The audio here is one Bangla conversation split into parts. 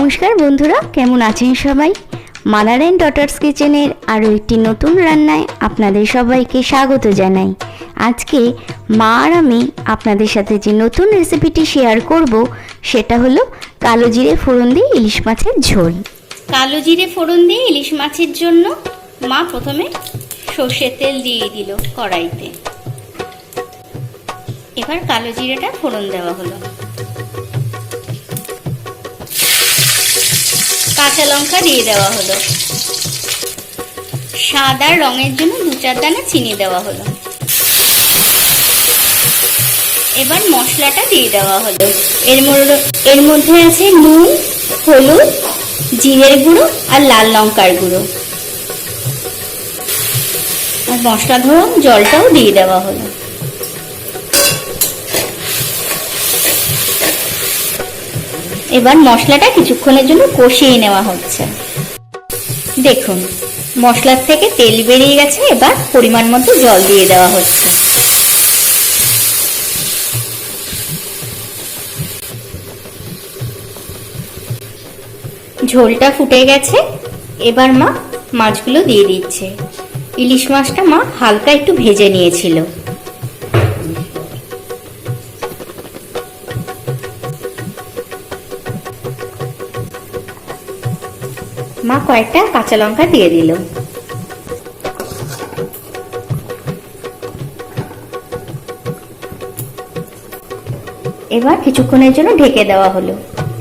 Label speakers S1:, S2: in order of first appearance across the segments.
S1: নমস্কার বন্ধুরা, কেমন আছেন সবাই? মাদার এন্ড ডটার্স কিচেনের আরও একটি নতুন রান্নায় আপনাদের সবাইকে স্বাগত জানাই। আজকে মা আর আমি আপনাদের সাথে যে নতুন রেসিপিটি শেয়ার করব সেটা হলো কালো জিরে ফোড়ন দিয়ে ইলিশ মাছের ঝোল। কালো জিরে ফোড়ন দিয়ে ইলিশ মাছের জন্য মা প্রথমে সর্ষের তেল দিয়ে দিল কড়াইতে। এবার কালো জিরেটা ফোড়ন দেওয়া হলো। কাঁচা লঙ্কা দিয়ে দেওয়া হলো। স্বাদ আর রঙের জন্য 2-4 দানা চিনি দেওয়া হলো। এবার মশলাটা দিয়ে দেওয়া হলো। এর মধ্যে আছে নুন, হলুদ, জিরের গুঁড়ো আর লাল লঙ্কার গুঁড়ো, আর মশলা ধোয়া জলটাও দিয়ে দেওয়া হলো। এবার মশলাটা কিছুক্ষণের জন্য কষিয়ে নেওয়া হচ্ছে। দেখুন মশলার থেকে তেল বেরিয়ে গেছে। এবার পরিমাণ মতো জল দিয়ে দেওয়া হচ্ছে। ঝোলটা ফুটে গেছে। এবার মা মাছগুলো দিয়ে দিচ্ছে। ইলিশ মাছটা মা হালকা একটু ভেজে নিয়েছিল। মা কয়েকটা কাঁচা লঙ্কা দিয়ে দিল। এবার কিছুক্ষণের জন্য ঢেকে দেওয়া হলো,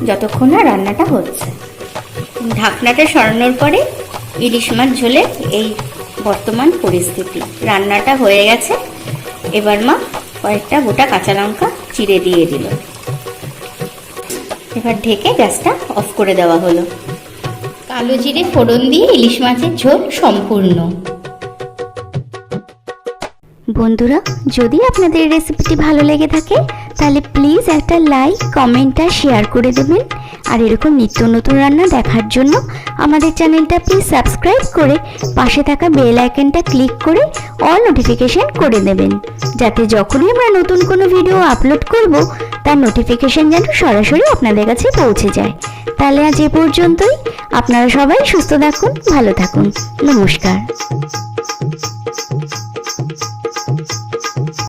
S1: যতক্ষণ না রান্নাটা হচ্ছে। ঢাকনাটা সরানোর পরে ইলিশ মাছ ঝোলে এই বর্তমান পরিস্থিতি। রান্নাটা হয়ে গেছে। এবার মা কয়েকটা গোটা কাঁচা লঙ্কা চিড়ে দিয়ে দিল। এবার ঢেকে গ্যাসটা অফ করে দেওয়া হলো। কালো জিরে ফোড়ন দিয়ে ইলিশ মাছের ঝোল সম্পূর্ণ। বন্ধুরা, যদি আপনাদের রেসিপিটি ভালো লেগে থাকে তাহলে প্লিজ একটা লাইক, কমেন্ট আর শেয়ার করে দেবেন। আর এরকম নিত্য নতুন রান্না দেখার জন্য আমাদের চ্যানেলটা প্লিজ সাবস্ক্রাইব করে পাশে থাকা বেল আইকনটা ক্লিক করে অল নোটিফিকেশন করে দেবেন, যাতে যখনই আমরা নতুন কোনো ভিডিও আপলোড করব তার নোটিফিকেশন যেন সরাসরি আপনাদের কাছে পৌঁছে যায়। তাহলে আজ এ পর্যন্তই। আপনারা সবাই সুস্থ থাকুন, ভালো থাকুন। নমস্কার।